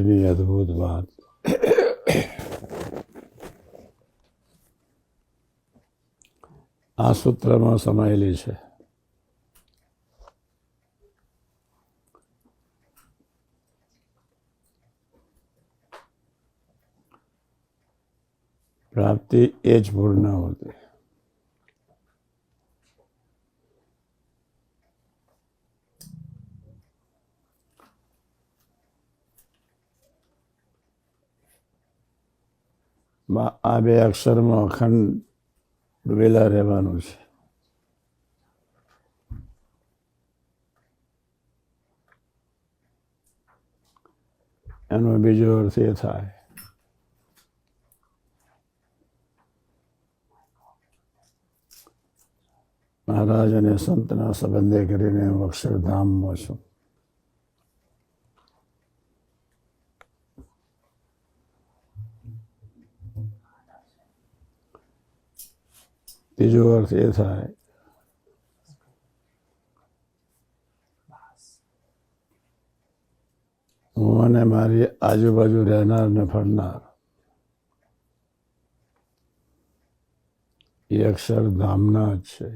એની અદ્ભુત વાત. આ સૂત્રમાં સમાયેલી છે. પ્રાપ્તિ એ જ પૂર્ણ હોતી. આ બે અક્ષરમાં અખંડ ડૂબેલા રહેવાનું છે. એનો બીજો અર્થ એ થાય મહારાજ અને સંતના સંબંધે કરીને હું અક્ષરધામમાં છું. બીજો અર્થ એ થાય હું અને મારી આજુબાજુ રહેનાર ને ફરનાર એ અક્ષરધામના જ છે.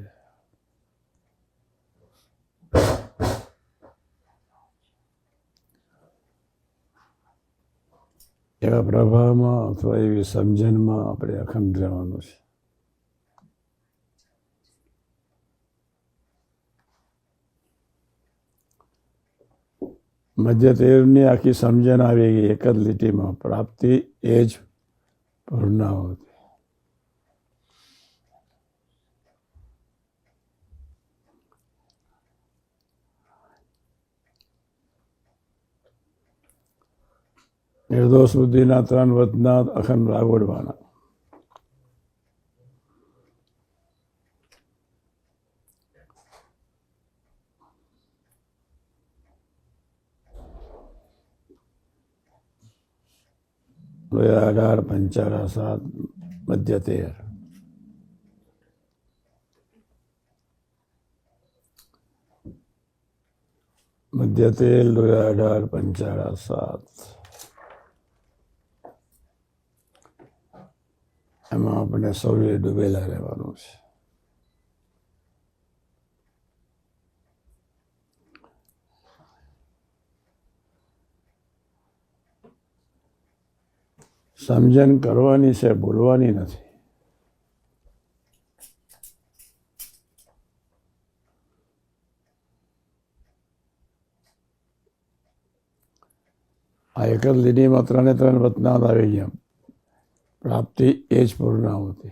એવા પ્રભાવમાં અથવા એવી સમજણમાં આપણે અખંડ રહેવાનું છે. મધ્ય તેરની આખી સમજણ આવી ગઈ એક જ લીટીમાં. પ્રાપ્તિ એ જ પૂર્ણાહુતિ. નિર્દોષ બુદ્ધિના 3 વચના અખંડ વાગોડવાના. લોયા 18 પંચારા 7 મધ્ય 13. મધ્ય 13 લોયા 18 પંચારા 7. એમાં આપણે સૌએ ડૂબેલા રહેવાનું છે. સમજણ કરવાની છે, બોલવાની નથી. આ એક જ લીટીમાં 3 વચનાદ આવી ગયા. પ્રાપ્તિ એ જ પૂર્ણાહુતિ.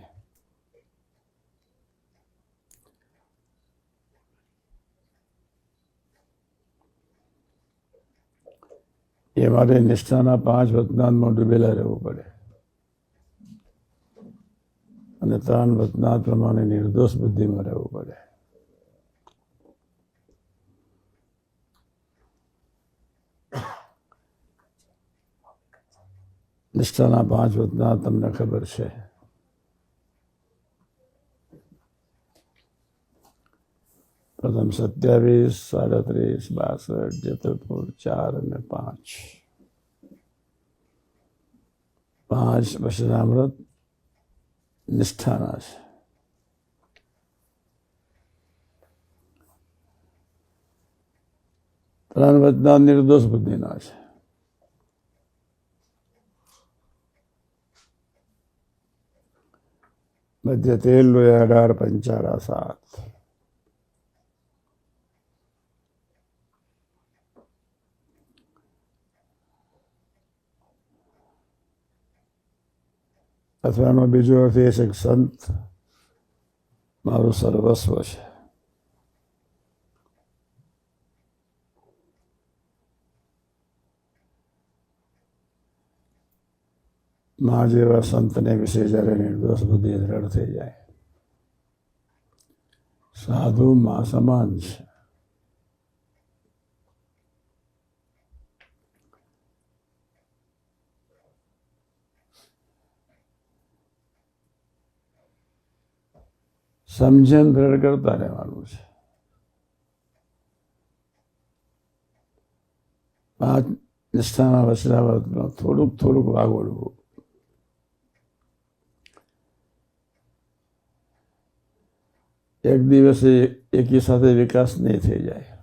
એ માટે નિષ્ઠાના 5 વચનાદમાં ડૂબેલા રહેવું પડે અને 3 વચનાદ પ્રમાણે નિર્દોષ બુદ્ધિમાં રહેવું પડે. નિષ્ઠાના 5 વચનાદ તમને ખબર છે. પ્રથમ 27, 37, 32, જેતપુર 4 અને 5. 5 વચનામૃત નિષ્ઠાના છે. 3 વચનાદ નિર્દોષ બુદ્ધિના છે. મધ્ય 13 લોયા 18 પંચારા 7. અથવા એનો બીજો અર્થ એ છે કે સંત મારું સર્વસ્વ છે. મા જેવા સંતને વિશે જ્યારે નિર્દોષ બુદ્ધિ દ્રઢ થઈ જાય, સાધુ મા સમાન છે. સમજણ દ્રઢ કરતા રહેવાનું છે. 5 નિષ્ઠામાં વચનાવૃતમાં થોડુંક વાગોળવું. એક દિવસે એકી સાથે વિકાસ નહીં થઈ જાય.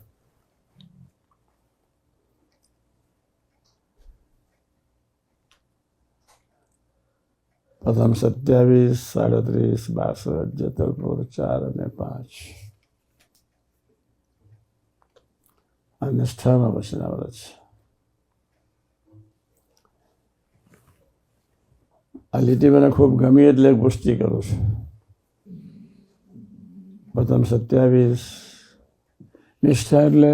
પ્રથમ 27, 37, 62, જેતલપુર 4 અને 5 આ નિષ્ઠામાં વચનાવૃત છે. આ લીટી મને ખૂબ ગમી એટલે પુષ્ટિ કરું છું. પ્રથમ 27 નિષ્ઠા એટલે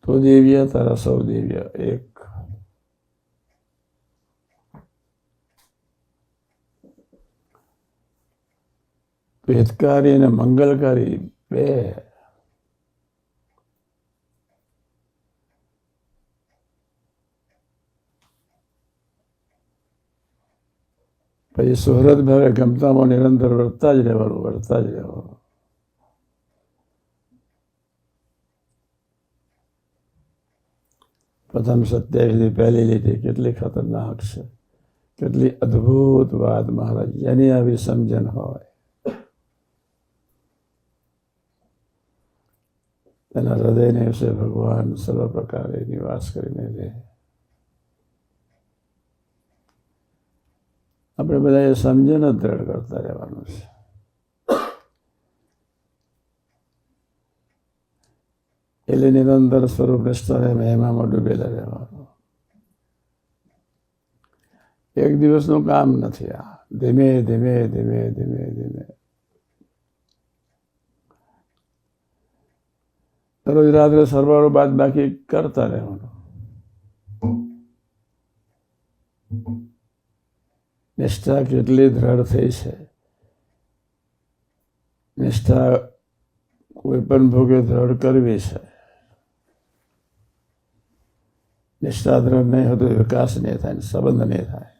તો દિવ્ય તારા સૌ દિવ્ય એક. હિતકારી અને મંગલકારી બે. પછી સુહૃદ ભાવે ગમતામાં નિરંતર વર્તતા જ રહેવાનું. પ્રથમ 27 પહેલી લીટી કેટલી ખતરનાક છે, કેટલી અદ્ભુત વાત મહારાજ. જેની આવી સમજણ હોય તેના હૃદયને વિશે ભગવાન સર્વ પ્રકારે નિવાસ કરીને રહે. આપણે બધા એ સમજણ જ દ્રઢ કરતા રહેવાનું છે. એટલે નિરંતર સ્વરૂપ નિષ્ઠાને મહિમામાં ડૂબેલા રહેવાનું. એક દિવસનું કામ નથી આ. ધીમે ધીમે ધીમે ધીમે ધીમે દરરોજ રાત્રે સરવાળો બાદ બાકી કરતા રહેવાનું. નિષ્ઠા કેટલી દ્રઢ થઈ છે. નિષ્ઠા કોઈ પણ ભોગે દ્રઢ કરવી છે. નિષ્ઠા દ્રઢ નહીં હોય તો વિકાસ નહીં થાય, સંબંધ નહીં થાય.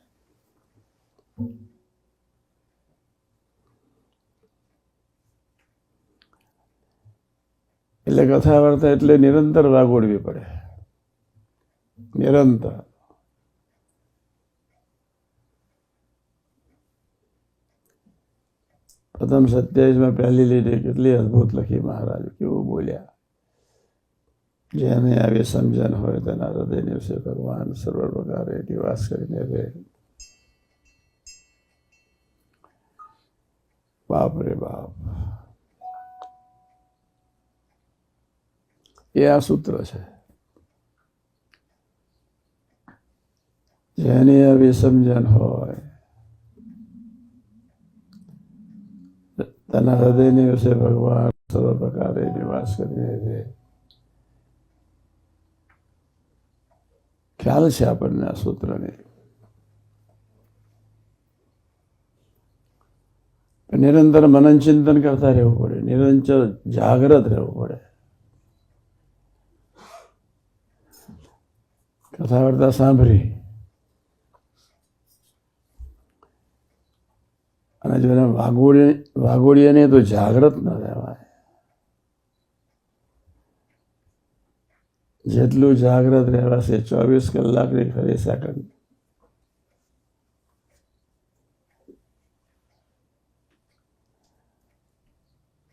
એટલે કથા વાર્તા એટલે નિરંતર વાગોડવી પડે. નિરંતર. પ્રથમ 27 પહેલી લીટી કેટલી અદ્ભુત લખી મહારાજ. કેવું બોલ્યા. જેને આવી સમજણ હોય તેના હૃદયની વિશે ભગવાન સર્વ પ્રકારે નિવાસ કરીને રહે. બાપ રે બાપ. એ આ સૂત્ર છે. જેની આવી સમજણ હોય તેના હૃદયની વિશે ભગવાન સર્વ પ્રકારે નિવાસ કરીને રહે. ખ્યાલ છે આપણને આ સૂત્રની. નિરંતર મનન ચિંતન કરતા રહેવું પડે. નિરંતર જાગ્રત રહેવું પડે. કથા વાર્તા સાંભળી અને જો એને વાગોડીએ નહીં તો જાગ્રત ન રહેવાય. જેટલું જાગ્રત રહેવાશે 24 કલાકની ખરી સેકન્ડ.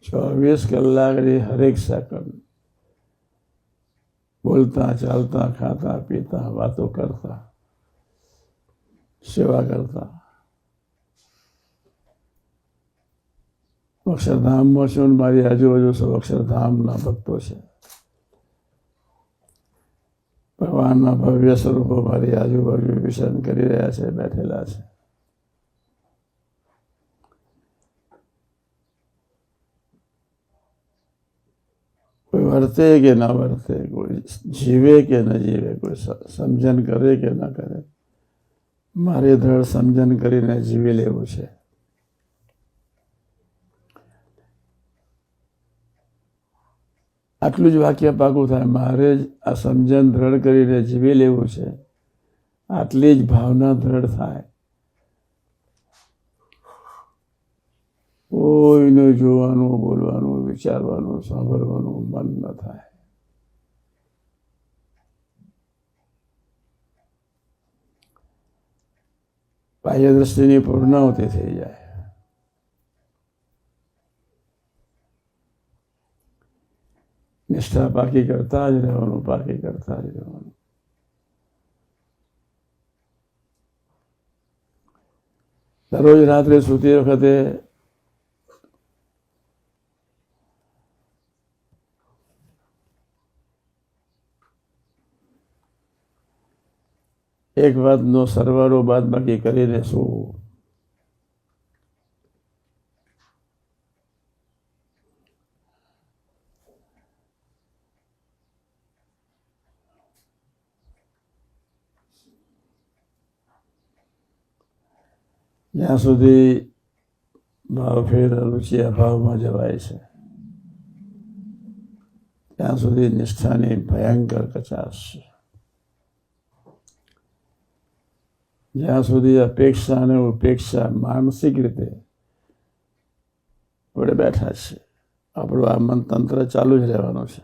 ચોવીસ કલાકની હરેક સેકન્ડ બોલતા ચાલતા ખાતા પીતા વાતો કરતા સેવા કરતા. અક્ષરધામમાં છું, મારી આજુબાજુ સૌ અક્ષરધામના ભક્તો છે. ભગવાનના ભવ્ય સ્વરૂપો મારી આજુબાજુ વિચરણ કરી રહ્યા છે, બેઠેલા છે. કોઈ વર્તે કે ન વર્તે, કોઈ જીવે કે ન જીવે, કોઈ સમજણ કરે કે ન કરે, મારે દ્રઢ સમજણ કરીને જીવી લેવું છે. આટલું જ વાક્ય પાકું થાય. મારે જ આ સમજણ દ્રઢ કરીને જીવી લેવું છે. આટલી જ ભાવના દ્રઢ થાય. કોઈને જોવાનું, બોલવાનું, વિચારવાનું, સાંભળવાનું મન ન થાય. બાહ્ય દ્રષ્ટિની પૂર્ણાહુતિ થઈ જાય. નિષ્ઠા પાકી કરતા જ રહેવાનું, પાકી કરતા જ રહેવાનું. દરરોજ રાત્રે સૂતી વખતે એક વાતનો સરવાળો બાદબાકી કરીને સૂવું. જ્યાં સુધી ભાવ ફેર રુચિ અભાવમાં જવાય છે ત્યાં સુધી નિષ્ઠાની ભયંકર કચાશ છે. જ્યાં સુધી અપેક્ષા અને ઉપેક્ષા માનસિક રીતે આપણે બેઠા છે, આપણું આ મનતંત્ર ચાલુ જ રહેવાનું છે.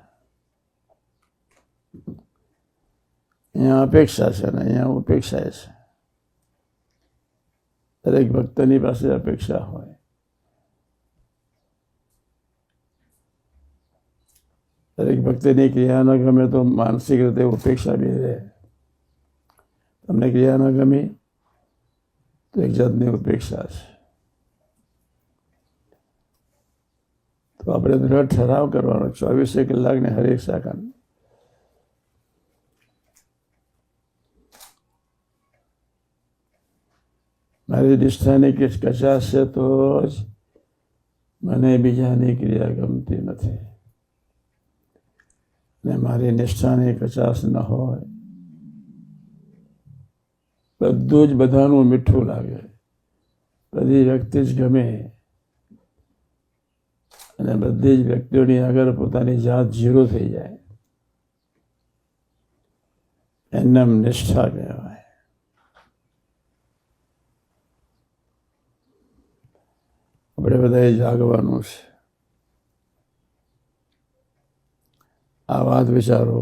અહીંયા અપેક્ષા છે અને અહીંયા ઉપેક્ષા છે. દરેક ભક્તની પાસે અપેક્ષા હોય. દરેક ભક્તિની ક્રિયા ન ગમે તો માનસિક રીતે ઉપેક્ષા બી રહે. તમને ક્રિયા ન ગમી તો એક જાતની ઉપેક્ષા છે. તો આપણે દ્રઢ ઠરાવ કરવાનો 24 કલાકને હરેક સેકન્ડ મારી નિષ્ઠાની કચાશ છે તો જ મને બીજાની ક્રિયા ગમતી નથી. ને મારી નિષ્ઠાની કચાશ ન હોય, બધું જ બધાનું મીઠું લાગે, બધી વ્યક્તિ જ ગમે અને બધી જ વ્યક્તિઓની આગળ પોતાની જાત ઝીરો થઈ જાય, એને નિષ્ઠા કહેવાય. આપણે બધાએ જાગવાનું છે. આ વાત વિચારો.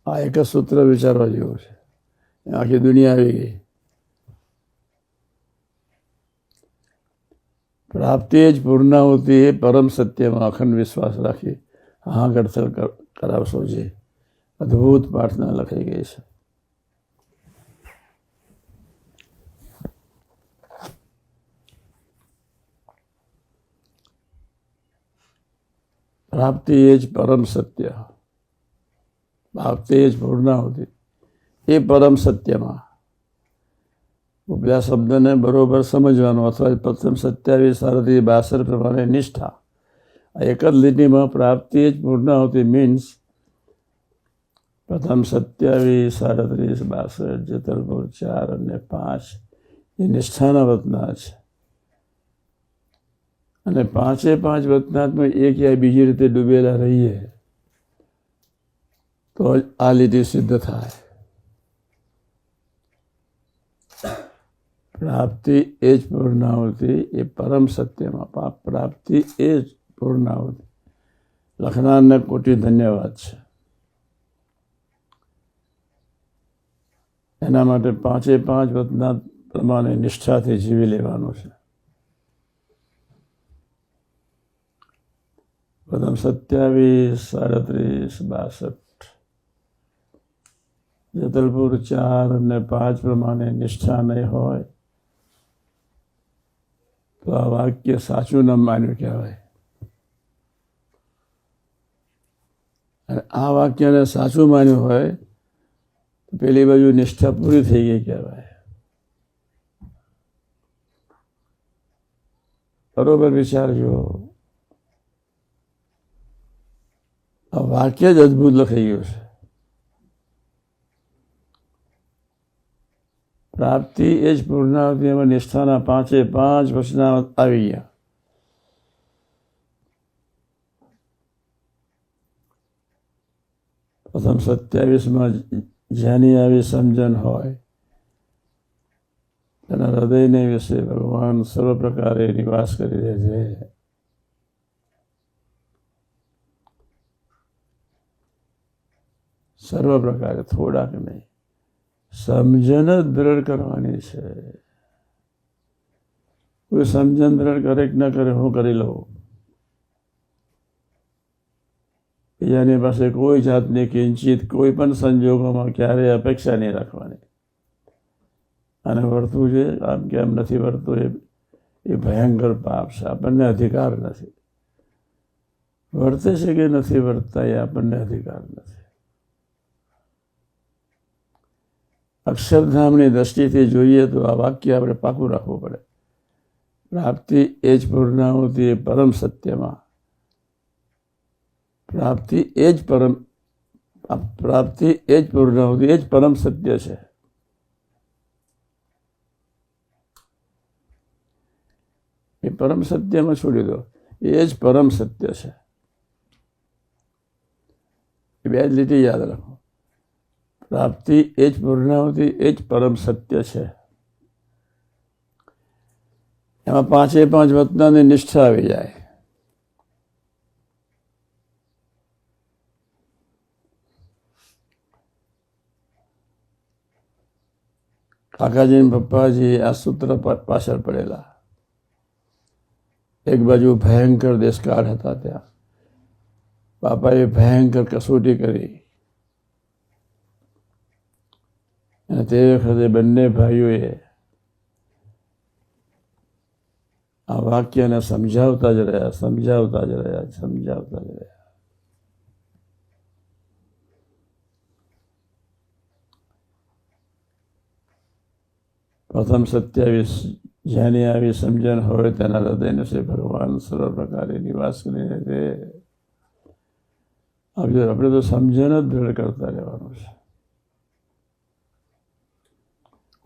આ એક જ સૂત્ર વિચારવા જેવું છે. આખી દુનિયા આવી ગઈ. પ્રાપ્તિ જ પૂર્ણાહુતિ એ પરમ સત્યમાં અખંડ વિશ્વાસ રાખી હાહાકડથલ કરાવશો. જે અદ્ભુત પ્રાર્થના લખાઈ ગઈ છે. પ્રાપ્તિ એ જ પરમ સત્ય, પ્રાપ્તિ એ જ પૂર્ણાહુતિ એ પરમ સત્યમાં. ઉપલા શબ્દને બરોબર સમજવાનો અથવા પ્રથમ 27 સારથી 62 પ્રમાણે નિષ્ઠા. આ એક જ લીટીમાં પ્રાપ્તિ એ જ પૂર્ણાહુતિ મીન્સ પ્રથમ 27, 37, 62, જેતલપુર 4 અને 5 એ નિષ્ઠાના વતના છે. અને 5 વતનાથમાં એક યા બીજી રીતે ડૂબેલા રહીએ તો આ લીટી સિદ્ધ થાય. પ્રાપ્તિ એ જ પૂર્ણાહુતિ એ પરમ સત્યમાં. પ્રાપ્તિ એ જ પૂર્ણાહુતિ. લખનારને કોટી ધન્યવાદ છે. એના માટે 5 વતનાથ પ્રમાણે નિષ્ઠાથી જીવી લેવાનું છે. પ્રથમ 27, 37, 62, જેતલપુર 4 અને 5 પ્રમાણે નિષ્ઠા નહીં હોય તો આ વાક્ય સાચું ન માન્યું કહેવાય. અને આ વાક્યને સાચું માન્યું હોય તો પેલી બાજુ નિષ્ઠા પૂરી થઈ ગઈ કહેવાય. બરોબર વિચારજો. આ વાક્ય જ અદ્ભુત લખાઈ ગયું છે. પ્રાપ્તિ એ જ પૂર્ણાહુતિ. એમાં નિષ્ઠાના 5 વચના આવી ગયા. પ્રથમ 27માં જેની આવી સમજણ હોય તેના હૃદયને વિશે ભગવાન સર્વ પ્રકારે નિવાસ કરી રહે છે. સર્વ પ્રકારે, થોડાક નહીં. સમજણ જ દ્રઢ કરવાની છે. કોઈ સમજણ દ્રઢ કરે કે ન કરે, હું કરી લઉં. બીજાની પાસે કોઈ જાતની કિંચિત કોઈ પણ સંજોગોમાં ક્યારેય અપેક્ષા નહીં રાખવાની. અને વર્તવું છે આમ કેમ નથી વર્તવું, એ ભયંકર પાપ છે. આપણને અધિકાર નથી. વર્તે છે કે નથી વર્તતા એ આપણને અધિકાર નથી. અક્ષરધામની દ્રષ્ટિથી જોઈએ તો આ વાક્ય આપણે પાકું રાખવું પડે. પ્રાપ્તિ એ જ પૂર્ણાહુતિ એ પરમ સત્યમાં. પ્રાપ્તિ એ જ પૂર્ણાહુતિ એ જ પરમ સત્ય છે. એ પરમ સત્યમાં છોડી દો, એ જ પરમ સત્ય છે. એ બે જ લીટી યાદ રાખો. પ્રાપ્તિ એ જ પૂર્ણાહુતિ એ જ પરમ સત્ય છે. એમાં 5 વતનાની નિષ્ઠા આવી જાય. કાકાજી અને પપ્પાજી આ સૂત્ર પાછળ પડેલા. એક બાજુ ભયંકર દેશકાળ હતા, ત્યાં બાપાએ ભયંકર કસોટી કરી. અને તે વખતે બંને ભાઈઓએ આ વાક્યને સમજાવતા જ રહ્યા. પ્રથમ 27 જેની આવી સમજણ હોય તેના હૃદયને છે ભગવાન સર્વ પ્રકારે નિવાસ કરીને રહે. આપણે તો સમજણ જ દ્રઢ કરતા રહેવાનું છે.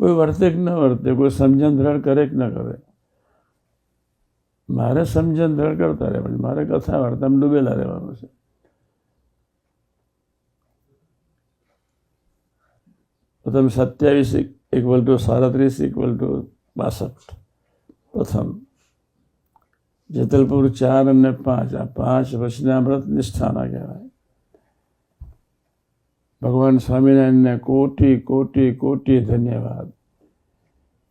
કોઈ વર્તે કે ન વર્તે, કોઈ સમજણ દ્રઢ કરે કે ન કરે, મારે સમજણ દ્રઢ કરતા રહેવાનું. મારે કથા વાર્તામાં ડૂબેલા રહેવાનું છે. પ્રથમ 27 = 37 = 62. પ્રથમ જેતલપુર 4 અને 5, આ 5 વચનામૃત નિષ્ઠાના કહેવાય. ભગવાન સ્વામિનારાયણને કોટી ધન્યવાદ.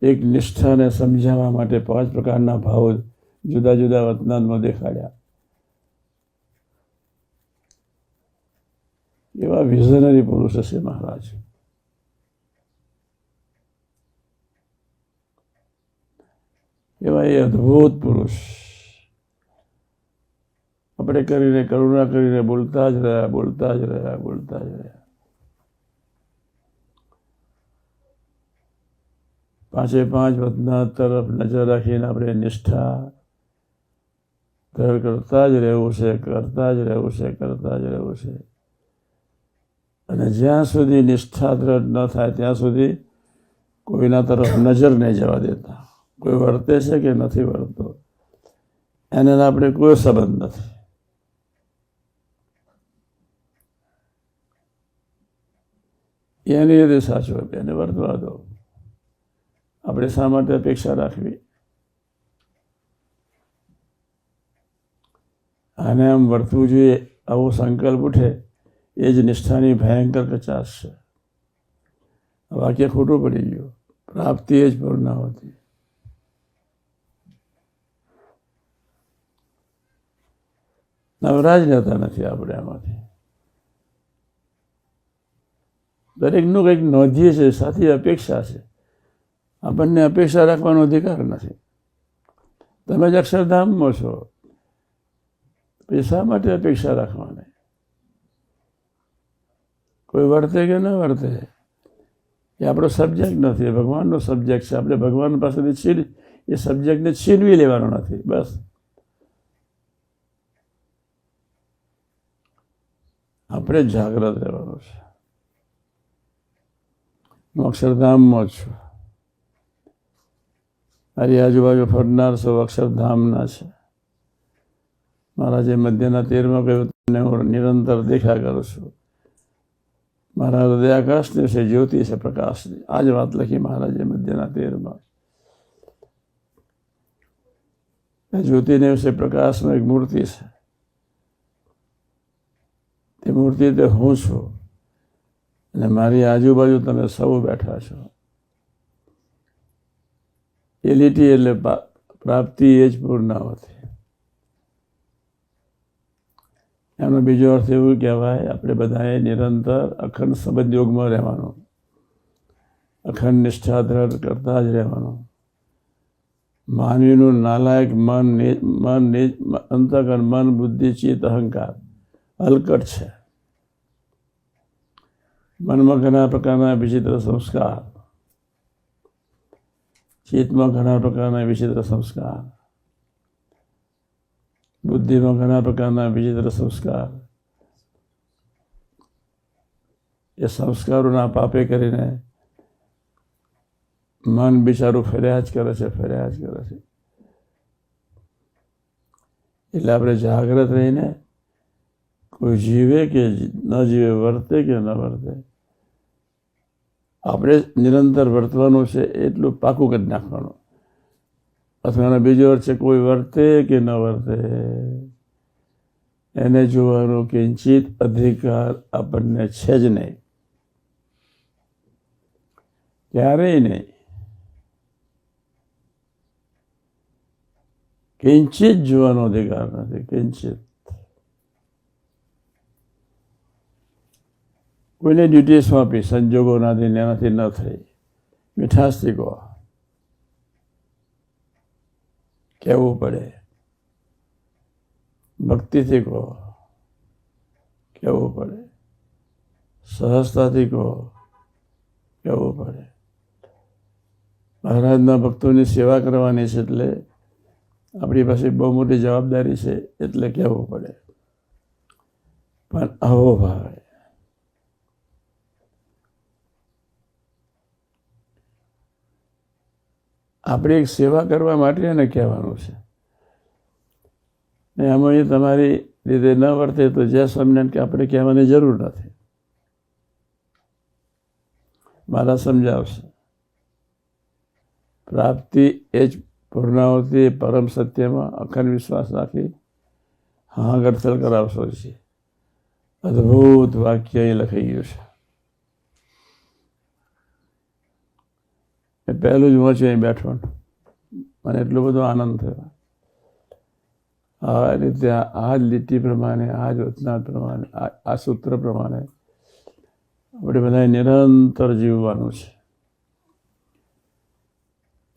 એક નિષ્ઠાને સમજાવવા માટે 5 પ્રકારના ભાવ જુદા જુદા વતનામાં દેખાડ્યા. એવા વિઝનરી પુરુષ હશે મહારાજ. એવા એ અદ્ભુત પુરુષ. આપણે કરીને કરુણા કરીને બોલતા જ રહ્યા. 5 વતના તરફ નજર રાખીને આપણે નિષ્ઠા દ્રઢ કરતા જ રહેવું છે. અને જ્યાં સુધી નિષ્ઠા દ્રઢ ન થાય ત્યાં સુધી કોઈના તરફ નજર નહીં જવા દેતા. કોઈ વર્તે છે કે નથી વર્તતો એને આપણે કોઈ સંબંધ નથી. એની રીતે સાચું, એને વર્તવા દો. આપણે શા માટે અપેક્ષા રાખવી? આને આમ વર્તવું જોઈએ આવો સંકલ્પ ઉઠે એ જ નિષ્ઠાની ભયંકર કચાશ છે. વાક્ય ખોટું પડી ગયું. પ્રાપ્તિ એ જ પૂર્ણાહુતિ. નવરાજ રહેતા નથી આપણે આમાંથી. દરેકનું કંઈક નોંધીએ છે, સાથે અપેક્ષા છે. આપણને અપેક્ષા રાખવાનો અધિકાર નથી. તમે જ અક્ષરધામમાં છો, શા માટે અપેક્ષા રાખવાની? કોઈ વર્તે કે ન વર્તે એ આપણો સબ્જેક્ટ નથી, ભગવાનનો સબ્જેક્ટ છે. આપણે ભગવાન પાસેથી એ સબ્જેક્ટને છીનવી લેવાનો નથી. બસ આપણે જાગ્રત રહેવાનું છે. હું અક્ષરધામમાં જ છું. મારી આજુબાજુ ફરનાર સૌ અક્ષરધામના છે. મહારાજે મધ્યના 13માં કહ્યું, તમને હું નિરંતર દેખ્યા કરું છું. મારા હૃદય આકાશની છે, જ્યોતિ છે, પ્રકાશની. આ જ વાત લખી મહારાજે મધ્યના 13માં. જ્યોતિને વિશે પ્રકાશમાં એક મૂર્તિ છે. તે મૂર્તિ તે હું છું. અને મારી આજુબાજુ તમે સૌ બેઠા છો. એ લીટી એટલે પ્રાપ્તિ એ જ પૂર્ણાવતી. એનો બીજો અર્થ એવું કહેવાય, આપણે બધાએ નિરંતર અખંડ સંબંધ યોગમાં રહેવાનું, અખંડ નિષ્ઠા દ્રઢ કરતા જ રહેવાનું. માનવીનું નાલાયક અંતઃકરણ, મન, બુદ્ધિ, ચિત્ત, અહંકાર હલકટ છે. મનમાં ઘણા પ્રકારના વિચિત્ર સંસ્કાર, ચિત્તમાં ઘણા પ્રકારના વિચિત્ર સંસ્કાર, બુદ્ધિમાં ઘણા પ્રકારના વિચિત્ર સંસ્કાર. એ સંસ્કારોના પાપે કરીને મન બિચારું ફર્યા જ કરે છે. એટલે આપણે જાગ્રત રહીને કોઈ જીવે કે ન જીવે, વર્તે કે ન વર્તે, આપણે નિરંતર વર્તવાનું છે એટલું પાકું કરી નાખવાનું. અથવા બીજો અર્થ છે, કોઈ વર્તે કે ન વર્તે એને જોવાનો કિંચિત અધિકાર આપણને છે જ નહીં, ક્યારેય નહીં. કિંચિત જોવાનો અધિકાર નથી, કિંચિત. કોઈને ડ્યુટી સોંપી, સંજોગોનાથી એનાથી ન થઈ, મીઠાશથી કહો, કહેવું પડે. ભક્તિથી કહો, કહેવું પડે. સહજતાથી કહો, કહેવું પડે. મહારાજના ભક્તોની સેવા કરવાની છે એટલે આપણી પાસે બહુ મોટી જવાબદારી છે એટલે કહેવું પડે. પણ આવો ભાવે આપણે એક સેવા કરવા માટે એને કહેવાનું છે. ને આમાં એ તમારી રીતે ન વર્તે તો જય સ્વામિનારાયણ કે આપણે કહેવાની જરૂર નથી. મારા સમજાવશે. પ્રાપ્તિ એ જ પૂર્ણાવતી પરમ સત્યમાં અખંડ વિશ્વાસ રાખી હા ગડતલ કરાવશો છે. અદ્ભુત વાક્ય અહીં લખાઈ ગયું છે. પહેલું જ વાંચ્યું અહીં બેઠો, મને એટલો બધો આનંદ થયો. આ રીતે આ જ લીટી પ્રમાણે, આ જ વચનાટ પ્રમાણે, આ સૂત્ર પ્રમાણે આપણે બધાએ નિરંતર જીવવાનું છે.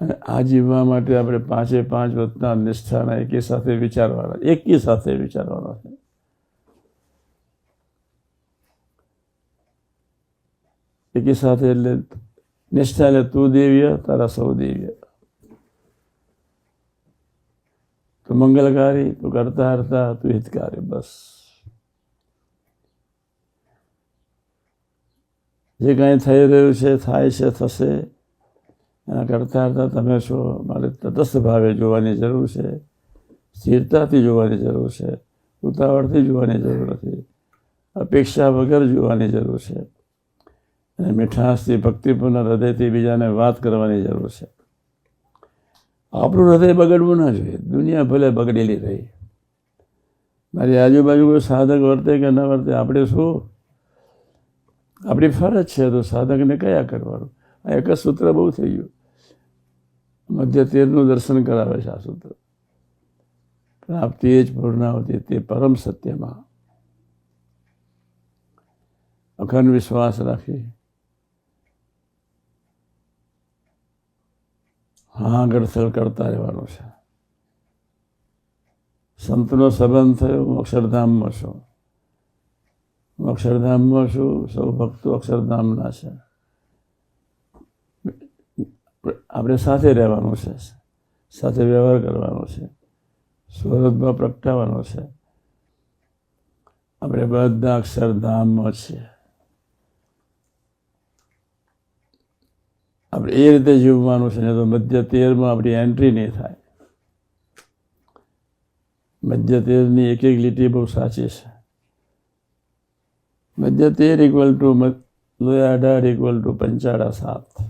અને આ જીવવા માટે આપણે 5 વચનાટ નિષ્ઠાના એકી સાથે વિચારવાના છે. એકી સાથે એટલે નિષ્ઠા એટલે તું દિવ્ય, તારા સૌ દિવ્ય. તું મંગલકારી, તું કરતા હરતા, તું હિતકારી. બસ જે કાંઈ થઈ રહ્યું છે, થાય છે, થશે, એના કરતા હરતા તમે છો. મારે તટસ્થ ભાવે જોવાની જરૂર છે, સ્થિરતાથી જોવાની જરૂર છે, ઉતાવળથી જોવાની જરૂર નથી, અપેક્ષા વગર જોવાની જરૂર છે. અને મીઠાશથી, ભક્તિપૂર્ણ હૃદયથી બીજાને વાત કરવાની જરૂર છે. આપણું હૃદય બગડવું ના જોઈએ. દુનિયા ભલે બગડેલી રહી, મારી આજુબાજુ કોઈ સાધક વર્તે કે ન વર્તે, આપણે શું, આપણી ફરજ છે તો સાધકને કયા કરવાનું. આ એક જ સૂત્ર બહુ થઈ ગયું. મધ્ય 13નું દર્શન કરાવે છે આ સૂત્ર. પ્રાપ્તિ એ જ પૂર્ણાવતી તે પરમ સત્યમાં અખંડ વિશ્વાસ રાખી હા ગડથલ કરતા રહેવાનું છે. સંતનો સંબંધ થયો, હું અક્ષરધામમાં છું. હું અક્ષરધામમાં છું, સૌ ભક્તો અક્ષરધામના છે. આપણે સાથે રહેવાનું છે, સાથે વ્યવહાર કરવાનો છે, સ્વરૂપમાં પ્રગટાવવાનો છે. આપણે બધા અક્ષરધામમાં છીએ. આપણે એ રીતે જીવવાનું છે. ને તો મધ્ય 13માં આપણી એન્ટ્રી નહીં થાય. મધ્ય 13ની એક લીટી બહુ સાચી છે. મધ્ય 13 = લોયા 18 = પંચાળા 7.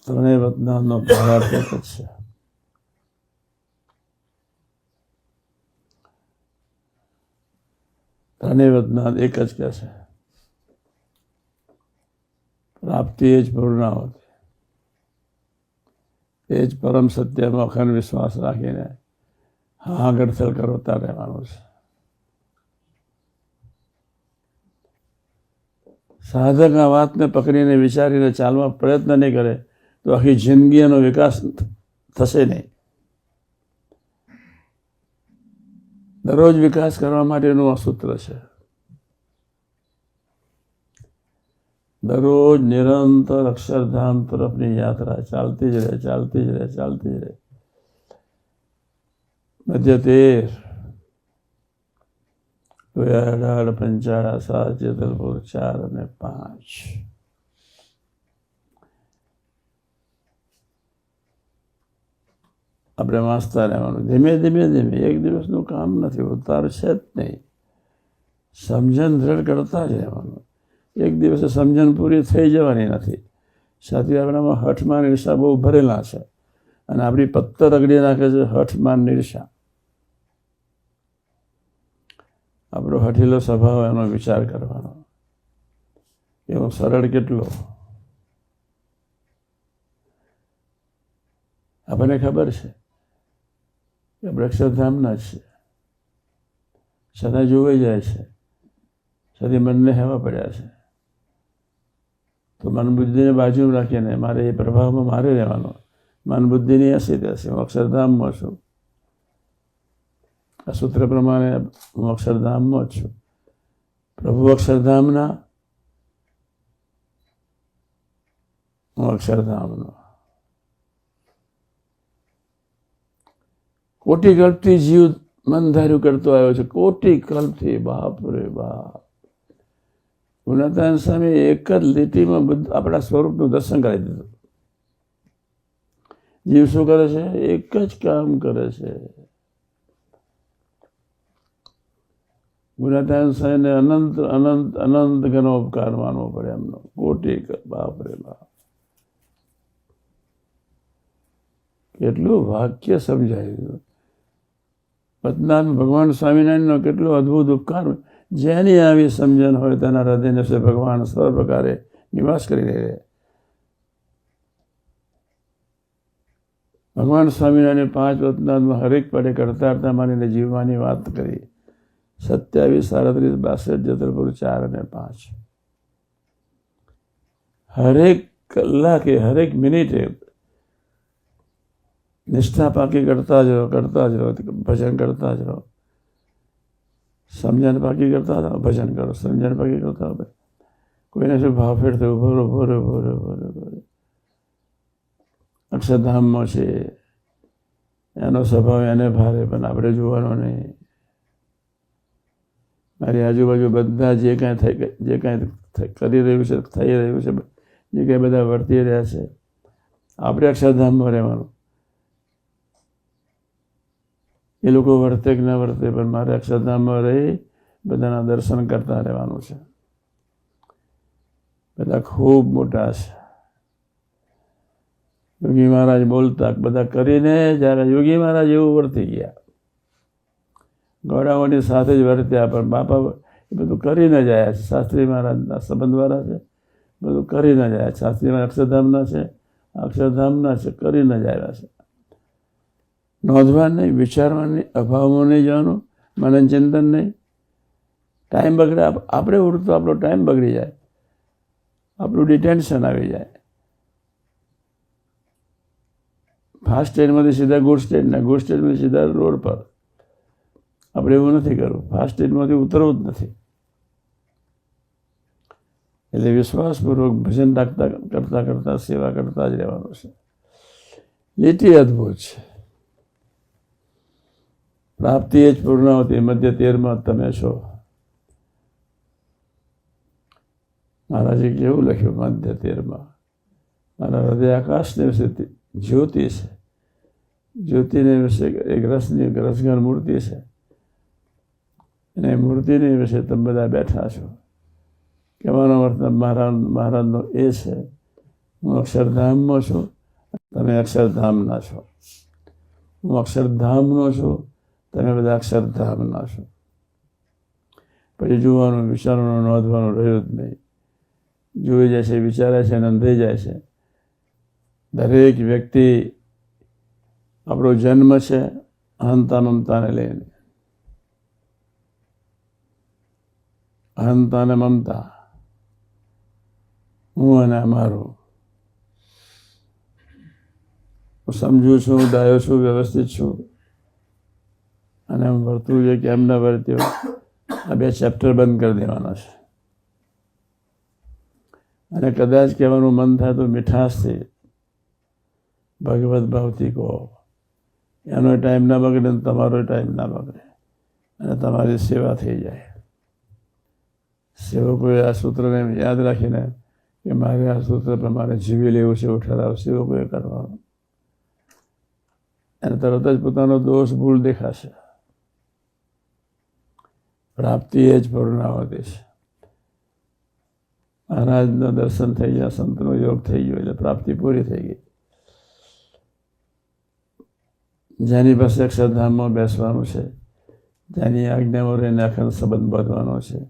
ત્રણેય વતનાનો ભાવાર્થ એક જ છે. ત્રણેય વેદાંત એક જ કહે છે, પ્રાપ્તિ એ જ પૂર્ણાહુતિ, એ જ પરમ સત્યમાં અખંડ વિશ્વાસ રાખીને હા ગડથલ કરતા રહેવાનું છે. સાધક આ વાતને પકડીને વિચારીને ચાલવા પ્રયત્ન નહીં કરે તો આખી જિંદગી એનો વિકાસ થશે નહીં. દરરોજ વિકાસ કરવા માટેનું આ સૂત્ર છે. દરરોજ નિરંતર અક્ષરધામ તરફની યાત્રા ચાલતી જ રહે, ચાલતી જ રહે, ચાલતી જ રહે. મધ્ય 13, 18, પંચાળા 7, જેતલપુર 4 અને 5. આપણે વાંચતા રહેવાનું ધીમે ધીમે ધીમે. એક દિવસનું કામ નથી, ઉતાર છે જ નહીં. સમજણ દ્રઢ કરતા જ રહેવાનું. એક દિવસે સમજણ પૂરી થઈ જવાની નથી. સાથે આપણામાં હઠમાન ઈર્ષા બહુ ભરેલા છે અને આપણી પત્તર રગડી નાખે છે હઠમાન ઈર્ષા. આપણો હઠીલો સ્વભાવ, એનો વિચાર કરવાનો. એવો સરળ કેટલો. આપણને ખબર છે કે આપણે અક્ષરધામના જ છે, છતાં જોવાઈ જાય છે, છતાં મનને હેવા પડ્યા છે. તો મન બુદ્ધિને બાજુમાં રાખીને મારે એ પ્રભાવમાં મારે રહેવાનો. મન બુદ્ધિની હસી રહેશે, હું અક્ષરધામમાં છું. આ સૂત્ર પ્રમાણે હું અક્ષરધામમાં જ છું. પ્રભુ અક્ષરધામના, હું અક્ષરધામનો. કોટી કલ્પથી જીવ મન ધાર્યું કરતો આવ્યો છે, કોટી કલ્પથી. બાપ રે બાપ. ગુણાતાન સ્વામી એક જ લીટીમાં બધું આપણા સ્વરૂપનું દર્શન કરાવી દીધું. જીવ શું કરે છે? એક જ કામ કરે છે. ગુણાતાન સ્વામીને અનંત અનંત અનંત ઘણો ઉપકાર માનવો પડે એમનો. કોટી. બાપ રે બાપ. કેટલું વાક્ય સમજાવી દીધું. પદ્મનાભ ભગવાન સ્વામિનારાયણનો કેટલો અદ્ભુત ઉપકાર. જેની આવી સમજણ હોય તેના હૃદયને ભગવાન સર્વ પ્રકારે નિવાસ કરી રહે. ભગવાન સ્વામિનારાયણ 5 વતનાથમાં હરેક પડે કરતા માનીને જીવવાની વાત કરી. 27, 37, 62, જેતલપુર 4 અને 5. હરેક કલાકે, હરેક મિનિટે નિષ્ઠા પાકી કરતા જ રહો, કરતા જ રહો, ભજન કરતા જ રહો. સમજણ પાકી કરતા રહો, ભજન કરો. સમજણ પાકી કરતા રહો. કોઈને શું ભાવ ફેર થયો, ભરો ભરો ભરો ભરો ભરો. અક્ષરધામમાં છે, એનો સ્વભાવ એને ભારે, પણ આપણે જોવાનો નહીં. મારી આજુબાજુ બધા જે કાંઈ કરી રહ્યું છે, થઈ રહ્યું છે, જે કાંઈ બધા વર્તી રહ્યા છે, આપણે અક્ષરધામમાં રહેવાનું. એ લોકો વર્તે કે ના વર્તે, પણ મારે અક્ષરધામમાં રહી બધાના દર્શન કરતા રહેવાનું છે. બધા ખૂબ મોટા છે. યોગી મહારાજ બોલતા, બધા કરીને જ્યારે યોગી મહારાજ એવું વર્તી ગયા, ગોળાઓની સાથે જ વર્ત્યા, પણ બાપા એ બધું કરીને જાય છે. શાસ્ત્રી મહારાજના સંબંધવાળા છે, બધું કરીને જાય છે. શાસ્ત્રી મહારાજ અક્ષરધામના છે, અક્ષરધામના છે, કરીને જ આવ્યા છે. નોંધવા નહીં, વિચારવા નહીં, અભાવમાં નહીં જવાનું, મનન ચિંતન નહીં. ટાઈમ બગડે, આપણે ઉડતો આપણો ટાઈમ બગડી જાય, આપણું ડિટેન્શન આવી જાય. ફાસ્ટ ટ્રેનમાંથી સીધા ગુડ સ્ટેટના, ગુડ સ્ટેટમાંથી સીધા રોડ પર. આપણે એવું નથી કરવું, ફાસ્ટ ટ્રેનમાંથી ઉતરવું જ નથી. એટલે વિશ્વાસપૂર્વક ભજન કરતા કરતા સેવા કરતા જ રહેવાનું છે. લીટી અદ્ભુત છે. પ્રાપ્તિ એ જ પૂર્ણાહુતિ. મધ્ય 13માં તમે છો. મહારાજે કેવું લખ્યું મધ્ય 13માં? મારા હૃદય આકાશને વિશે જ્યોતિ છે, જ્યોતિને વિશે એક રસઘન મૂર્તિ છે, અને એ મૂર્તિની વિશે તમે બધા બેઠા છો. કહેવાનો મતલબ મહારાજનો એ છે, હું અક્ષરધામમાં છું, તમે અક્ષરધામના છો. હું અક્ષરધામનો છું, તમે બધા અક્ષરધામના છો. પછી જોવાનું, વિચારવાનું, નોંધવાનું રહ્યું જ નહીં. જોઈ જાય છે, વિચારે છે, નોંધાઈ જાય છે. દરેક વ્યક્તિ આપણો જન્મ છે અહંતા મમતાને લઈને. અહંતા અને મમતા, હું અને અમારું. હું સમજુ છું, ડાયો છું, વ્યવસ્થિત છું, અને હું વર્તું જોઈએ કે એમ ન વર્ત્યો. આ 2 ચેપ્ટર બંધ કરી દેવાના છે. અને કદાચ કહેવાનું મન થાય તો મીઠાશથી, ભગવત ભાવથી કહો. એનો ટાઈમ ના બગડે ને તમારો ટાઈમ ના બગડે, અને તમારી સેવા થઈ જાય. સેવકોએ આ સૂત્રને યાદ રાખીને કે મારે આ સૂત્ર પ્રમાણે જીવી લેવું છે એવું ઠરાવ સેવકોએ કરવાનો. અને તરત જ પોતાનો દોષ ભૂલ દેખાશે. પ્રાપ્તિ એ જ પૂર્ણાવતી છે. મહારાજના દર્શન થઈ ગયા, સંતનો યોગ થઈ ગયો એટલે પ્રાપ્તિ પૂરી થઈ ગઈ. જેની પાસે અક્ષરધામમાં બેસવાનું છે, જેની આજ્ઞામાં રહીને અખંડ સંબંધ બાંધવાનો છે,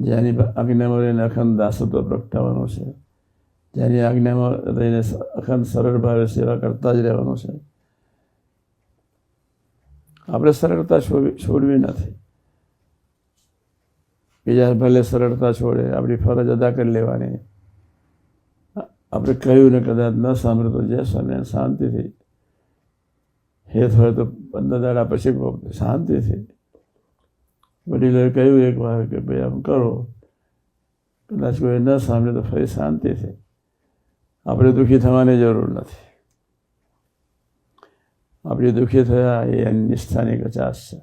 જેની આજ્ઞામાં રહીને અખંડ દાસત્વ પ્રગટાવવાનો છે, જેની આજ્ઞામાં રહીને અખંડ સરળ ભાવે સેવા કરતા જ રહેવાનું છે. આપણે સરળતા છોડવી નથી. બીજા ભલે સરળતા છોડે, આપણી ફરજ અદા કરી લેવાની. આપણે કહ્યું ને કદાચ ન સાંભળ્યું તો જે સમય શાંતિથી, હેત હોય તો 15 દાડા પછી શાંતિથી. વડીલોએ કહ્યું એક વાર કે ભાઈ આમ કરો, કદાચ કોઈ ન સાંભળે તો ફરી શાંતિથી. આપણે દુઃખી થવાની જરૂર નથી. આપણે દુઃખી થયા એ નિષ્ઠાની કચાશ છે.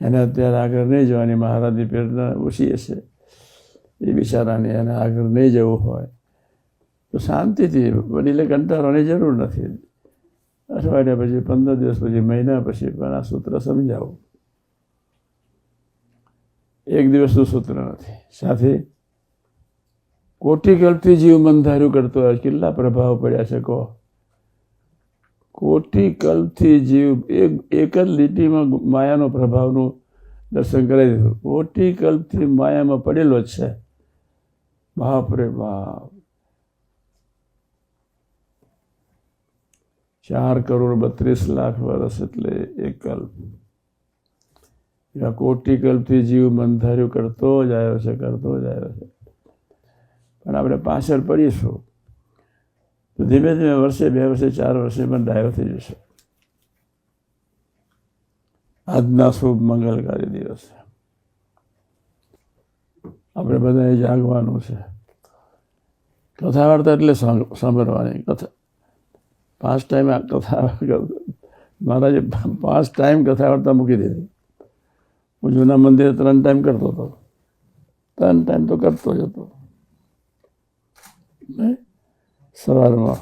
એને અત્યારે આગળ નહીં જવાની મહારાજની પ્રેરણા ઓછી હશે એ બિચારાને. એને આગળ નહીં જવું હોય તો શાંતિથી, વડીલે કંટાળવાની જરૂર નથી. અઠવાડિયા પછી, 15 દિવસ પછી, મહિના પછી પણ આ સૂત્ર સમજાવો. એક દિવસનું સૂત્ર નથી. સાથે કોટી કલ્પથી જીવ મંધાર્યું કરતો હોય. કેટલા પ્રભાવ પડ્યા છે કહો. કોટી કલ્પથી જીવ એક જ લીટીમાં માયાનો પ્રભાવનું દર્શન કરાવી દીધું. કોટી કલ્પથી માયામાં પડેલો જ છે. બાપ રે બાપ. 4,32,00,000 વર્ષ એટલે એક કલ્પ. કોટી કલ્પથી જીવ મંધાર્યું કરતો જ આવ્યો છે, કરતો જ આવ્યો છે. પણ આપણે પાછળ પડીશું તો ધીમે ધીમે વર્ષે, 2 વર્ષે, 4 વર્ષે પણ ડાયો થઈ જશે. આજના શુભ મંગલકારી દિવસ આપણે બધાએ જાગવાનું છે. કથા વાર્તા એટલે સાંભળવાની. કથા 5 ટાઈમ કથા મહારાજે 5 ટાઈમ કથા વાર્તા મૂકી દીધી. હું જૂના મંદિરે 3 ટાઈમ કરતો હતો. 3 ટાઈમ તો કરતો જ હતો. સવારમાં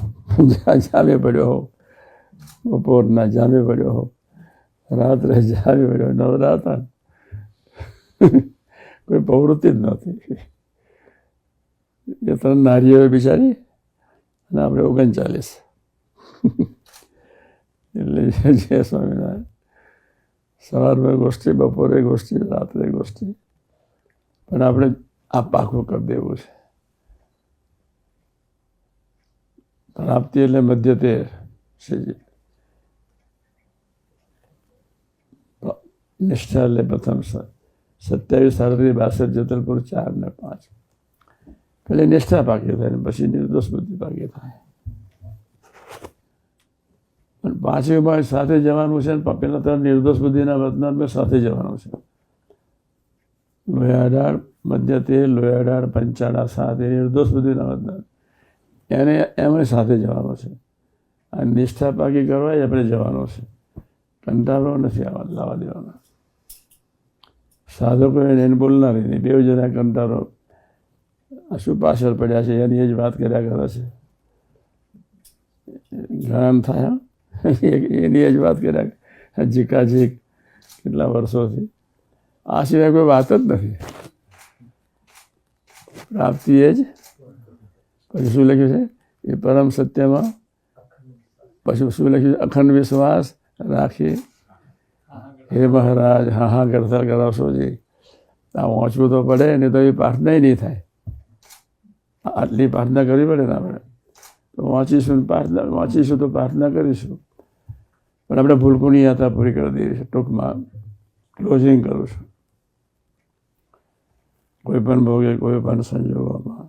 જામે પડ્યો હો, બપોરના જામે પડ્યો હો, રાત્રે જામે પડ્યો. નવરાતા કોઈ પ્રવૃત્તિ જ નહોતી. એ 3 નારીઓ બિચારી, અને આપણે 39. એટલે જય સ્વામિનારાયણ. સવારમાં ગોષ્ઠી, બપોરે ગોષ્ઠી, રાત્રે ગોષ્ઠી. પણ આપણે આ પાકું કરી દેવું છે. પ્રાપ્તિ એટલે મધ્ય 13. નિષ્ઠા એટલે પ્રથમ 27, 38, 62, જેતલપુર 4 ને 5. પેલી નિષ્ઠા પાકી થાય, પછી નિર્દોષ બુદ્ધિ પાકી થાય. પણ 5મી સાથે જવાનું છે ને પેલા તો નિર્દોષ બુદ્ધિના વર્તનાત્મક સાથે જવાનું છે. લોયાડાળ, મધ્ય 13, લોયાડાળ, પંચાળા 7 એ નિર્દોષ બુદ્ધિના વર્તનાત્મક, એને એમાં સાથે જવાનું છે. આ નિષ્ઠા પાકી કરવા જ આપણે જવાનું છે. કંટાળો નથી લાવવા દેવાનો. સાધકો એને બોલનારી નહીં. 2 જણા કંટાળો શું પાછળ પડ્યા છે એની જ વાત કર્યા કરે છે. જ્ઞાન થાય એની જ વાત કર્યા જીકાજીક કેટલા વર્ષોથી. આ સિવાય કોઈ વાત જ નથી. પ્રાપ્તિ એ જ. પછી શું લખ્યું છે એ પરમ સત્યમાં. પછી શું લખ્યું છે? અખંડ વિશ્વાસ રાખી હે મહારાજ હા કરતા કરાવશો જી, આ વાંચવું તો પડે ને, તો એ પ્રાર્થના નહીં થાય. આટલી પ્રાર્થના કરવી પડે ને આપણે, તો વાંચીશું તો પ્રાર્થના કરીશું. પણ આપણે ભૂલકુની યાત્રા પૂરી કરી દેવી છે. ટૂંકમાં ક્લોઝિંગ કરું છું. કોઈ પણ ભોગે કોઈ પણ સંજોગોમાં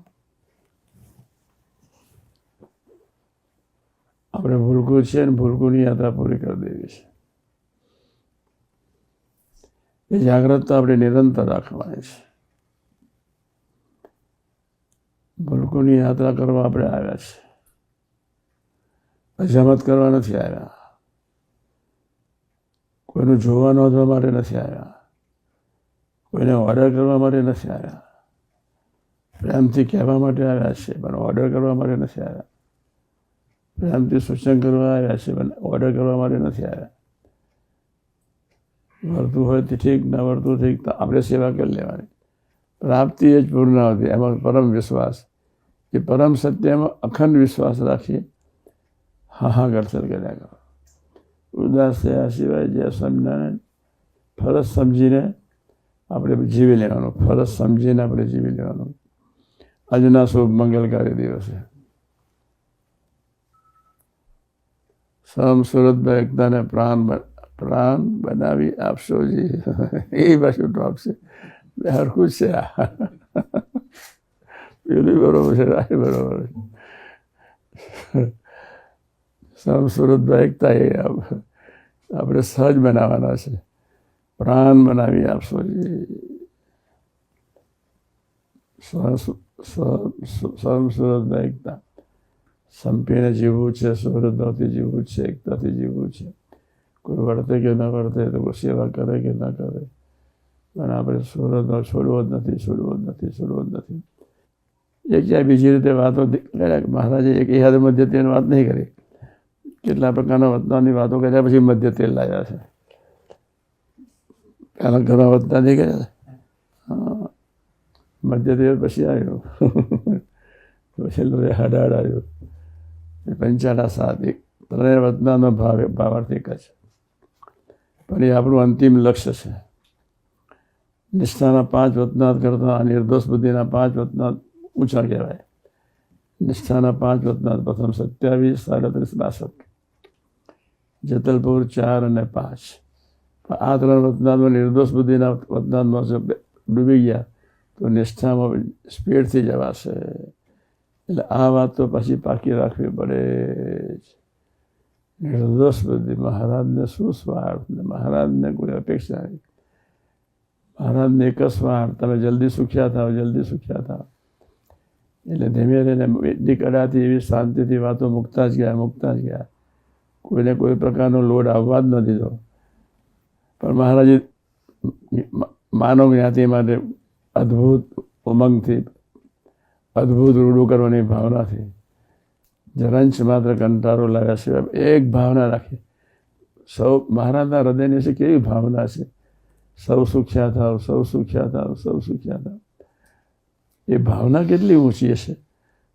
આપણે ભૂલકું છે ને ભૂલકુની યાત્રા પૂરી કરી દેવી છે. એ જાગ્રતતા આપણે નિરંતર રાખવાની છે. ભૂલકુની યાત્રા કરવા આપણે આવ્યા છે, અજામત કરવા નથી આવ્યા. કોઈનું જોવા નોંધવા માટે નથી આવ્યા, કોઈને ઓર્ડર કરવા માટે નથી આવ્યા. પ્રેમથી કહેવા માટે આવ્યા છે, પણ ઓર્ડર કરવા માટે નથી આવ્યા. પ્રેમથી સૂચન કરવા આવ્યા છે, પણ ઓર્ડર કરવા માટે નથી આવ્યા. વર્તું હોય તે ઠીક, ના વર્તું ઠીક, તો આપણે સેવા કરી લેવાની. પ્રાપ્તિ એ જ પૂર્ણાવતી, એમાં પરમ વિશ્વાસ. એ પરમ સત્યમાં અખંડ વિશ્વાસ રાખીએ, હાહાગરસર કર્યા કરો. ઉદાસ થયા સિવાય જે સ્વામિનારાયણ ફરજ સમજીને આપણે જીવી લેવાનું, ફરજ સમજીને આપણે જીવી લેવાનું. આજના શુભ મંગલકારી દિવસે સમ સુરતભાઈ એકતાને પ્રાણ બનાવી આપશો જી. એ પાછું તો આપશે, હરખું જ છે. આ પેલું બરોબર છે, આ બરોબર છે. સમ સુરતભાઈ એકતા એ આપણે સહજ બનાવવાના છે. પ્રાણ બનાવી આપશો જી. સમ સુરતભાઈ એકતા સંપીને જીવવું છે, સુરતભાવથી જીવવું છે, એકતાથી જીવવું છે. કોઈ વર્તે કે ન વર્તે, તો કોઈ સેવા કરે કે ના કરે, પણ આપણે સુરતભાવ છોડવો જ નથી, છોડવો જ નથી, છોડવો જ નથી. એક ક્યાંય બીજી રીતે વાતો કર્યા. મહારાજે એક એહાદ મધ્ય તેની વાત નહીં કરી. કેટલા પ્રકારના વતનાની વાતો કર્યા પછી મધ્ય તેલ લાવ્યા છે. પહેલાં ઘણા વતના નહીં કર્યા. હા, મધ્ય તેલ પછી આવ્યું. પછી હાડાડ આવ્યું, પંચાળા સાત. એક ત્રણેય વતનાનો ભાવાર્થ એક જ, પણ એ આપણું અંતિમ લક્ષ્ય છે. નિષ્ઠાના 5 વતનાથ કરતાં નિર્દોષ બુદ્ધિના 5 વતનાથ ઊંચા કહેવાય. નિષ્ઠાના 5 વતનાથ પ્રથમ 27, 37, 62. જેતલપુર 4 અને 5. આ 3 વતનાથમાં નિર્દોષ બુદ્ધિના વતનાથમાં ડૂબી ગયા તો નિષ્ઠામાં સ્પીડથી જવાશે. એટલે આ વાત તો પછી પાકી રાખવી પડે. નિર્દોષ બુદ્ધિ, મહારાજને શું સ્વાર્થ, મહારાજને કોઈ અપેક્ષા નહીં. મહારાજને એક જ સ્વાર્થ, તમે જલ્દી સુખ્યા થાવ, જલ્દી સુખ્યા થાવ. એટલે ધીમે ધીમે એટલી કડાથી એવી શાંતિથી વાતો મૂકતા જ ગયા. કોઈને કોઈ પ્રકારનો લોડ આવવા જ ન દીધો. પણ મહારાજે માનવ જ્ઞાતિ માટે અદ્ભુત ઉમંગથી, અદ્ભુત રૂડું કરવાની ભાવનાથી જરાંશ માત્ર કંટાળો લાવ્યા સિવાય એક ભાવના રાખી. સૌ મહારાજના હૃદયની છે કેવી ભાવના છે, સૌ સુખ્યા થાવ, સૌ સુખ્યા થાવ, સૌ સુખ્યા થાવ. એ ભાવના કેટલી ઊંચી હશે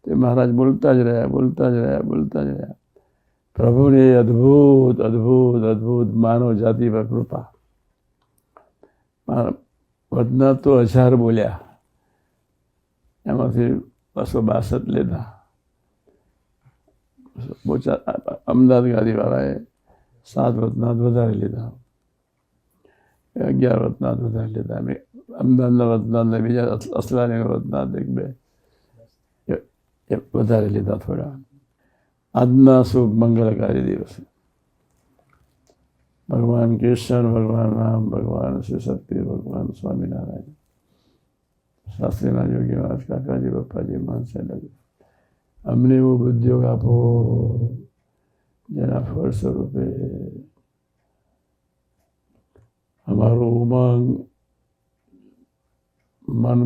તે મહારાજ બોલતા જ રહ્યા. પ્રભુની અદ્ભુત અદ્ભુત અદ્ભુત માનવ જાતિ પર કૃપા. વતના તો 1000 બોલ્યા, એમાંથી 262 લીધા. અમદાવાદ ગાદીવાળાએ 7 વતનાથ વધારે લીધા, 11 વતનાથ વધારે લીધા. અમદાવાદના વતનાથને બીજા અસલાનીના વતનાથ 1-2 વધારે લીધા થોડા. આજના શુભ મંગલકારી દિવસે ભગવાન કૃષ્ણ, ભગવાન રામ, ભગવાન શિવ શક્તિ, ભગવાન સ્વામિનારાયણ, શાસ્ત્રીના યોગી મહારાજ, કાકાજી, પપ્પાજી, માનસે લગે અમને એવો ઉદ્યોગ આપો જેના ફળ સ્વરૂપે અમારું ઉમંગ, મન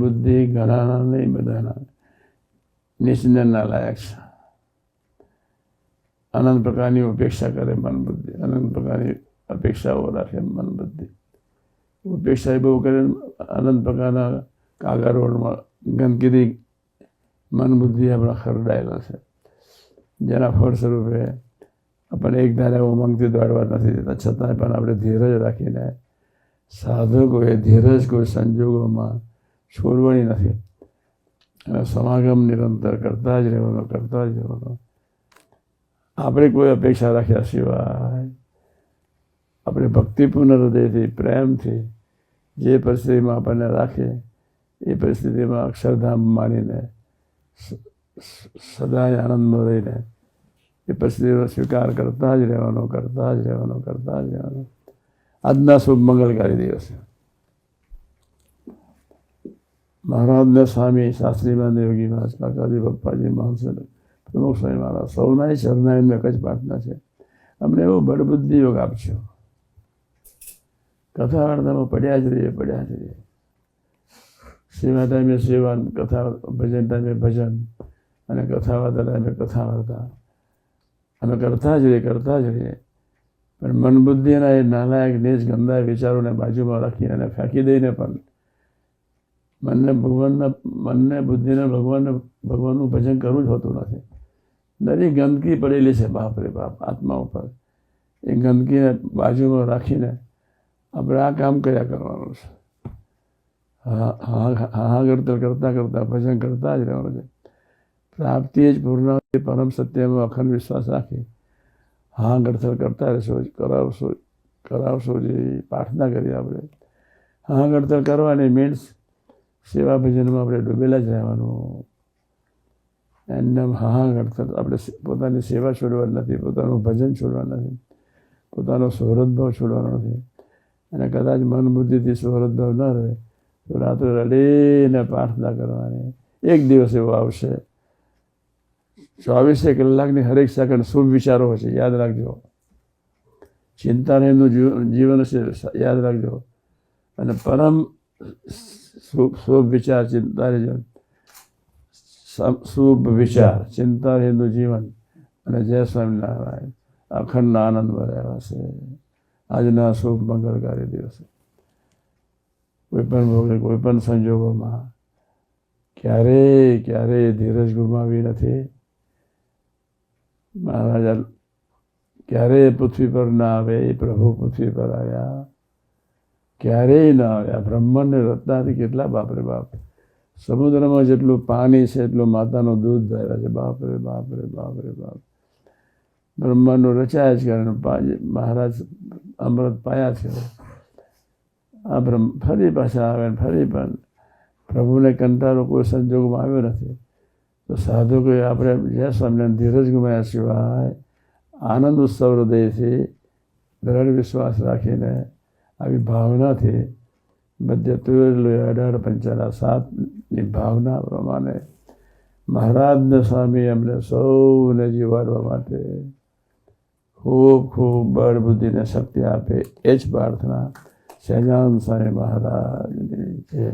બુદ્ધિ ઘણાના નહીં, બધાના નિશ્ચયના લાયક છે. અનંત પ્રકારની અપેક્ષા કરે મન બુદ્ધિ, અનંત પ્રકારની અપેક્ષાઓ રાખે મન બુદ્ધિ. અપેક્ષા બહુ કરે, અનંત પ્રકારના કાગળોમાં ગંદકીથી મન બુદ્ધિ આપણા ખરડાયેલા છે, જેના ફળ સ્વરૂપે આપણને એક ધારે ઉમંગથી દોડવા નથી દેતા, છતાંય પણ આપણે ધીરજ રાખીને સાધકોએ ધીરજ કોઈ સંજોગોમાં છોડવાની નથી અને સમાગમ નિરંતર કરતા જ રહેવાનો, કરતા જ રહેવાનો. આપણે કોઈ અપેક્ષા રાખ્યા સિવાય આપણે ભક્તિપૂર્ણ હૃદયથી, પ્રેમથી જે પરિસ્થિતિમાં આપણને રાખે એ પરિસ્થિતિમાં અક્ષરધામ માનીને સદાય આનંદમાં રહીને એ પરિસ્થિતિનો સ્વીકાર કરતા જ રહેવાનો, કરતા જ રહેવાનો, કરતા જ રહેવાનો. આજના શુભ મંગલકારી દિવસે મહારાજના સ્વામી શાસ્ત્રીમાન યોગી મહારાજ, કાકાજી, પપ્પાજી, મહંસ, પ્રમુખ સ્વામી મહારાજ સૌના શરણાઈની એક જ પ્રાર્થના છે, અમને એવો બળબુદ્ધિ યોગ આપજો. કથા વાર્તામાં પડ્યા જ રહીએ. સેવા ટાઈમે સેવા, કથા ભજન ટાઈમે ભજન અને કથા વાર્તા ટાઈમે કથા વાર્તા અમે કરતા જ રહીએ. પણ મન બુદ્ધિના એ નાલાયક નીચ ગંદા વિચારોને બાજુમાં રાખીને અને ફેંકી દઈને પણ મનને બુદ્ધિને ભગવાનનું ભજન કરવું જ હોતું નથી. દરેક ગંદકી પડેલી છે બાપ રે બાપ આત્મા ઉપર. એ ગંદકીને બાજુમાં રાખીને આપણે આ કામ કર્યા કરવાનું છે. હા કરતા ભજન કરતા જ રહેવાનું છે. પ્રાપ્તિ જ પૂર્ણાવતી પરમ સત્યમાં અખંડ વિશ્વાસ રાખી હા ગડથલ કરતા રહેશો, કરાવશો જે પ્રાર્થના કરી આપણે. હા ગડથલ કરવાની મીન્સ સેવા ભજનમાં આપણે ડૂબેલા જ રહેવાનું. એમને હા ગડથલ આપણે પોતાની સેવા છોડવાની નથી, પોતાનું ભજન છોડવાનું નથી, પોતાનો સુહૃદભાવ છોડવાનો નથી. અને કદાચ મન બુદ્ધિથી સુહૃદભાવ ન રહે તો રાત્રે રડીને પ્રાર્થના કરવાની. એક દિવસ એવો આવશે 24 કલાકની હરેક સેકન્ડ શુભ વિચારો હશે, યાદ રાખજો. ચિંતારહિતનું જીવન હશે, યાદ રાખજો. અને પરમ શુભ વિચાર, ચિંતારહિત શુભ વિચાર, ચિંતારહિતનું જીવન અને જય સ્વામિનારાયણ અખંડ આનંદમાં રહેવાશે આજના શુભ મંગળકારી દિવસે. કોઈ પણ ભોગે, કોઈ પણ સંજોગોમાં ક્યારેય ધીરજ ગુમાવી નથી. મહારાજા ક્યારેય પૃથ્વી પર ના આવે એ પ્રભુ પૃથ્વી પર આવ્યા, ક્યારેય ના આવ્યા. બ્રહ્માંડને રત્નાથી કેટલા બાપરે બાપ, સમુદ્રમાં જેટલું પાણી છે એટલું માતાનું દૂધ ધર્યા છે. બાપરે બાપરે બાપરે બાપ. બ્રહ્માંડનું રચાયા જ કરે, મહારાજ અમૃત પાયા છે. આ ફરી પાછા આવે ને ફરી પણ પ્રભુને કંટાળો કોઈ સંજોગમાં આવ્યો નથી. તો સાધકોએ આપણે જય સ્વામિનારાયણ ધીરજ ગુમાયા સિવાય આનંદ ઉત્સવ હૃદયથી દ્રઢ વિશ્વાસ રાખીને આવી ભાવનાથી મધ્ય 18:55:7ની ભાવના પ્રમાણે મહારાજને સ્વામી અમને સૌને જીવાડવા માટે ખૂબ ખૂબ બળ બુદ્ધિને શક્તિ આપે એ જ પ્રાર્થના સહેજાનંદ સ્વામી મહારાજની છે.